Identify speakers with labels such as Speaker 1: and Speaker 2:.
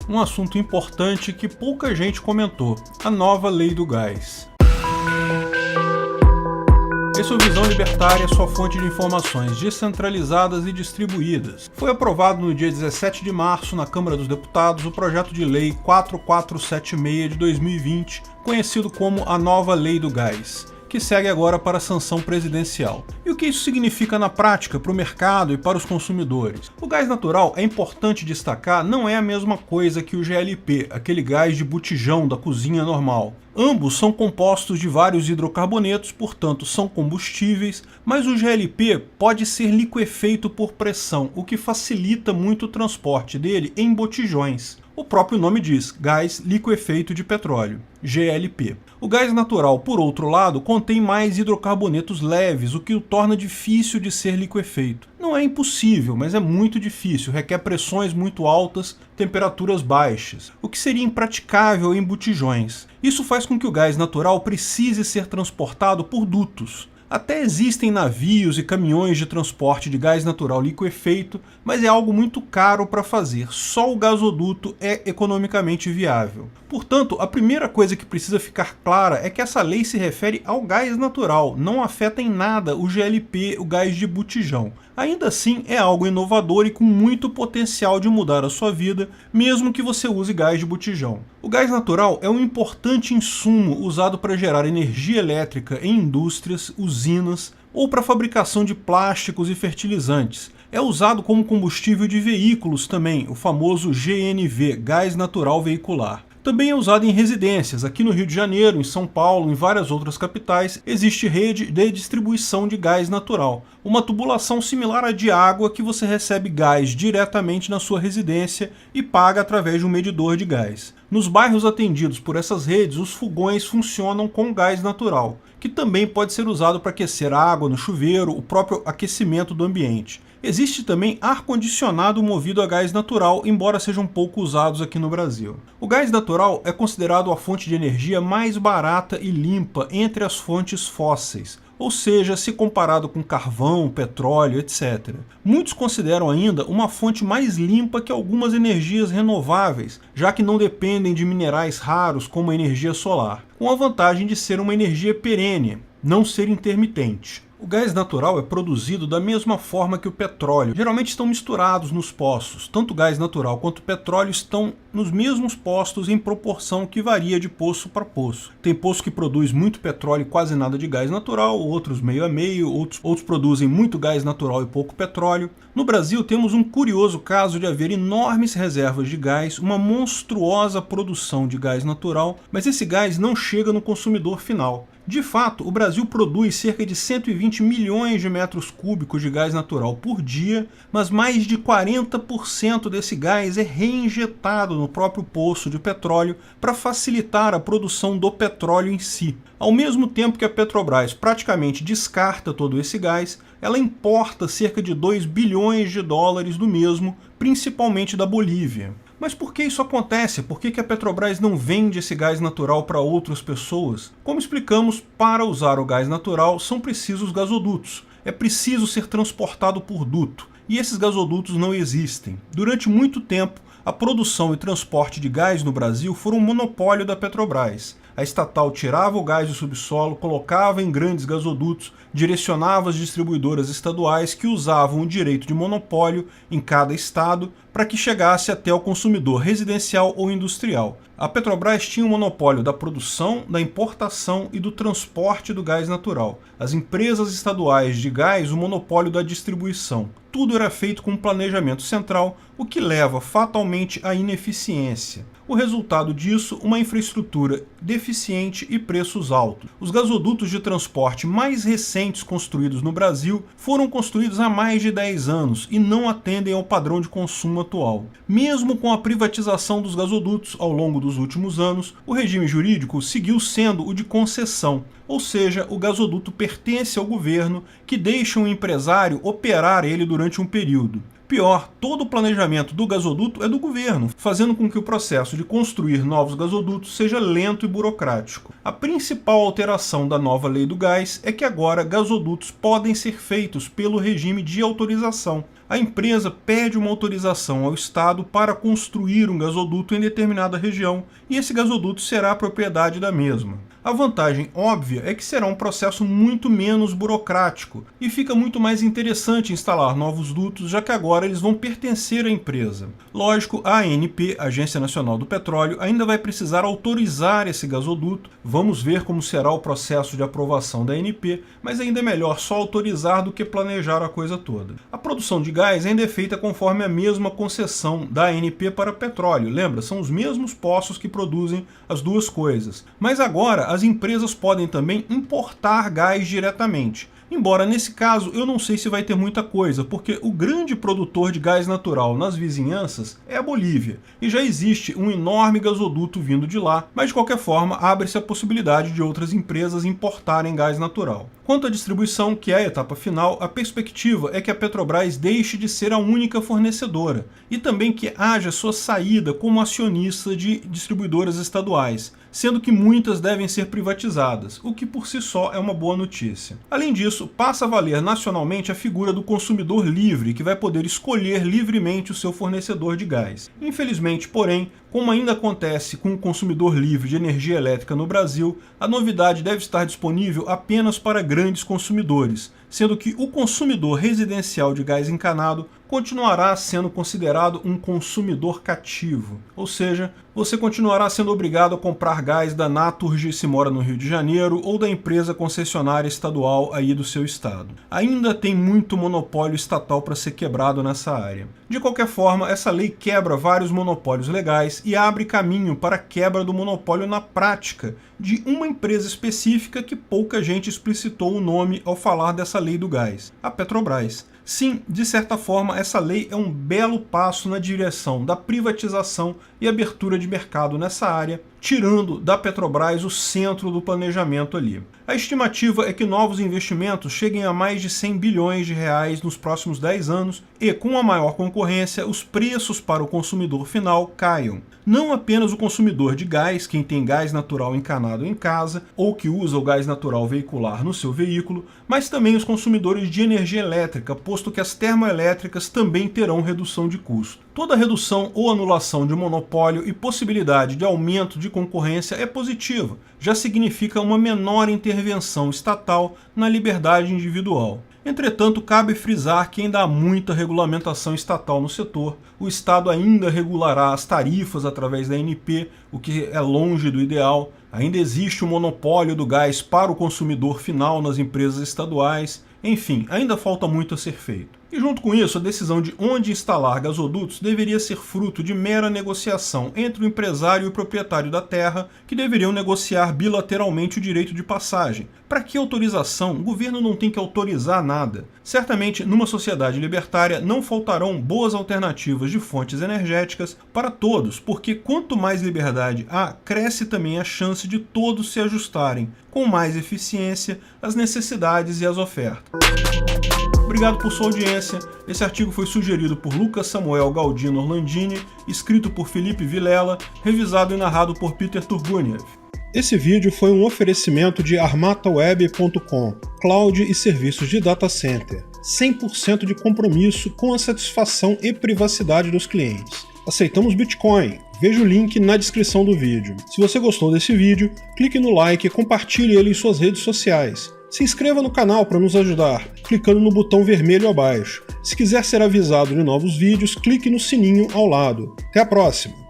Speaker 1: um assunto importante que pouca gente comentou: a nova lei do gás. Esse é o Visão Libertária, sua fonte de informações descentralizadas e distribuídas. Foi aprovado no dia 17 de março na Câmara dos Deputados o projeto de lei 4476 de 2020, conhecido como a nova lei do gás, que segue agora para a sanção presidencial. E o que isso significa na prática para o mercado e para os consumidores? O gás natural, é importante destacar, não é a mesma coisa que o GLP, aquele gás de botijão da cozinha normal. Ambos são compostos de vários hidrocarbonetos, portanto são combustíveis, mas o GLP pode ser liquefeito por pressão, o que facilita muito o transporte dele em botijões. O próprio nome diz, gás liquefeito de petróleo, GLP. O gás natural, por outro lado, contém mais hidrocarbonetos leves, o que o torna difícil de ser liquefeito. Não é impossível, mas é muito difícil, requer pressões muito altas, temperaturas baixas, o que seria impraticável em botijões. Isso faz com que o gás natural precise ser transportado por dutos. Até existem navios e caminhões de transporte de gás natural liquefeito, mas é algo muito caro para fazer. Só o gasoduto é economicamente viável. Portanto, a primeira coisa que precisa ficar clara é que essa lei se refere ao gás natural, não afeta em nada o GLP, o gás de botijão. Ainda assim, é algo inovador e com muito potencial de mudar a sua vida, mesmo que você use gás de botijão. O gás natural é um importante insumo usado para gerar energia elétrica em indústrias, usinas ou para a fabricação de plásticos e fertilizantes. É usado como combustível de veículos também, o famoso GNV, gás natural veicular. Também é usado em residências. Aqui no Rio de Janeiro, em São Paulo, em várias outras capitais, existe rede de distribuição de gás natural. Uma tubulação similar à de água que você recebe gás diretamente na sua residência e paga através de um medidor de gás. Nos bairros atendidos por essas redes, os fogões funcionam com gás natural, que também pode ser usado para aquecer a água no chuveiro, o próprio aquecimento do ambiente. Existe também ar-condicionado movido a gás natural, embora sejam pouco usados aqui no Brasil. O gás natural é considerado a fonte de energia mais barata e limpa entre as fontes fósseis, ou seja, se comparado com carvão, petróleo, etc. Muitos consideram ainda uma fonte mais limpa que algumas energias renováveis, já que não dependem de minerais raros como a energia solar, com a vantagem de ser uma energia perene, não ser intermitente. O gás natural é produzido da mesma forma que o petróleo. Geralmente estão misturados nos poços. Tanto o gás natural quanto o petróleo estão nos mesmos postos em proporção que varia de poço para poço. Tem poço que produz muito petróleo e quase nada de gás natural, outros meio a meio, outros produzem muito gás natural e pouco petróleo. No Brasil temos um curioso caso de haver enormes reservas de gás, uma monstruosa produção de gás natural, mas esse gás não chega no consumidor final. De fato, o Brasil produz cerca de 120 milhões de metros cúbicos de gás natural por dia, mas mais de 40% desse gás é reinjetado no próprio poço de petróleo para facilitar a produção do petróleo em si. Ao mesmo tempo que a Petrobras praticamente descarta todo esse gás, ela importa cerca de 2 bilhões de dólares do mesmo, principalmente da Bolívia. Mas por que isso acontece? Por que a Petrobras não vende esse gás natural para outras pessoas? Como explicamos, para usar o gás natural são precisos gasodutos. É preciso ser transportado por duto. E esses gasodutos não existem. Durante muito tempo, a produção e transporte de gás no Brasil foram um monopólio da Petrobras. A estatal tirava o gás do subsolo, colocava em grandes gasodutos, direcionava as distribuidoras estaduais que usavam o direito de monopólio em cada estado para que chegasse até o consumidor residencial ou industrial. A Petrobras tinha o monopólio da produção, da importação e do transporte do gás natural. As empresas estaduais de gás, o monopólio da distribuição. Tudo era feito com um planejamento central, o que leva fatalmente à ineficiência. O resultado disso, uma infraestrutura deficiente e preços altos. Os gasodutos de transporte mais recentes construídos no Brasil foram construídos há mais de 10 anos e não atendem ao padrão de consumo atual. Mesmo com a privatização dos gasodutos ao longo dos últimos anos, o regime jurídico seguiu sendo o de concessão, ou seja, o gasoduto pertence ao governo, que deixa um empresário operar ele durante um período. Pior, todo o planejamento do gasoduto é do governo, fazendo com que o processo de construir novos gasodutos seja lento e burocrático. A principal alteração da nova lei do gás é que agora gasodutos podem ser feitos pelo regime de autorização. A empresa pede uma autorização ao Estado para construir um gasoduto em determinada região, e esse gasoduto será propriedade da mesma. A vantagem óbvia é que será um processo muito menos burocrático e fica muito mais interessante instalar novos dutos, já que agora eles vão pertencer à empresa. Lógico, a ANP, Agência Nacional do Petróleo, ainda vai precisar autorizar esse gasoduto. Vamos ver como será o processo de aprovação da ANP, mas ainda é melhor só autorizar do que planejar a coisa toda. A produção de gás ainda é feita conforme a mesma concessão da ANP para petróleo. Lembra? São os mesmos poços que produzem as duas coisas. Mas agora as empresas podem também importar gás diretamente. Embora nesse caso eu não sei se vai ter muita coisa, porque o grande produtor de gás natural nas vizinhanças é a Bolívia, e já existe um enorme gasoduto vindo de lá, mas de qualquer forma abre-se a possibilidade de outras empresas importarem gás natural. Quanto à distribuição, que é a etapa final, a perspectiva é que a Petrobras deixe de ser a única fornecedora, e também que haja sua saída como acionista de distribuidoras estaduais, sendo que muitas devem ser privatizadas, o que por si só é uma boa notícia. Além disso, passa a valer nacionalmente a figura do consumidor livre, que vai poder escolher livremente o seu fornecedor de gás. Infelizmente, porém, como ainda acontece com o consumidor livre de energia elétrica no Brasil, a novidade deve estar disponível apenas para grandes consumidores, sendo que o consumidor residencial de gás encanado continuará sendo considerado um consumidor cativo, ou seja, você continuará sendo obrigado a comprar gás da Naturgy se mora no Rio de Janeiro ou da empresa concessionária estadual aí do seu estado. Ainda tem muito monopólio estatal para ser quebrado nessa área. De qualquer forma, essa lei quebra vários monopólios legais e abre caminho para a quebra do monopólio na prática de uma empresa específica que pouca gente explicitou o nome ao falar dessa lei do gás, a Petrobras. Sim, de certa forma, essa lei é um belo passo na direção da privatização e abertura de mercado nessa área, tirando da Petrobras o centro do planejamento ali. A estimativa é que novos investimentos cheguem a mais de 100 bilhões de reais nos próximos 10 anos e, com a maior concorrência, os preços para o consumidor final caiam. Não apenas o consumidor de gás, quem tem gás natural encanado em casa ou que usa o gás natural veicular no seu veículo, mas também os consumidores de energia elétrica, posto que as termoelétricas também terão redução de custo. Toda redução ou anulação de monopólio e possibilidade de aumento de concorrência é positiva, já significa uma menor intervenção estatal na liberdade individual. Entretanto, cabe frisar que ainda há muita regulamentação estatal no setor. O Estado ainda regulará as tarifas através da ANP, o que é longe do ideal. Ainda existe o monopólio do gás para o consumidor final nas empresas estaduais. Enfim, ainda falta muito a ser feito. E junto com isso, a decisão de onde instalar gasodutos deveria ser fruto de mera negociação entre o empresário e o proprietário da terra, que deveriam negociar bilateralmente o direito de passagem. Para que autorização? O governo não tem que autorizar nada. Certamente, numa sociedade libertária, não faltarão boas alternativas de fontes energéticas para todos, porque quanto mais liberdade há, cresce também a chance de todos se ajustarem, com mais eficiência, às necessidades e às ofertas. Obrigado por sua audiência. Esse artigo foi sugerido por Lucas Samuel Galdino Orlandini, escrito por Felipe Vilela, revisado e narrado por Peter Turguniev. Esse vídeo foi um oferecimento de armataweb.com, cloud e serviços de data center. 100% de compromisso com a satisfação e privacidade dos clientes. Aceitamos Bitcoin. Veja o link na descrição do vídeo. Se você gostou desse vídeo, clique no like e compartilhe ele em suas redes sociais. Se inscreva no canal para nos ajudar, clicando no botão vermelho abaixo. Se quiser ser avisado de novos vídeos, clique no sininho ao lado. Até a próxima!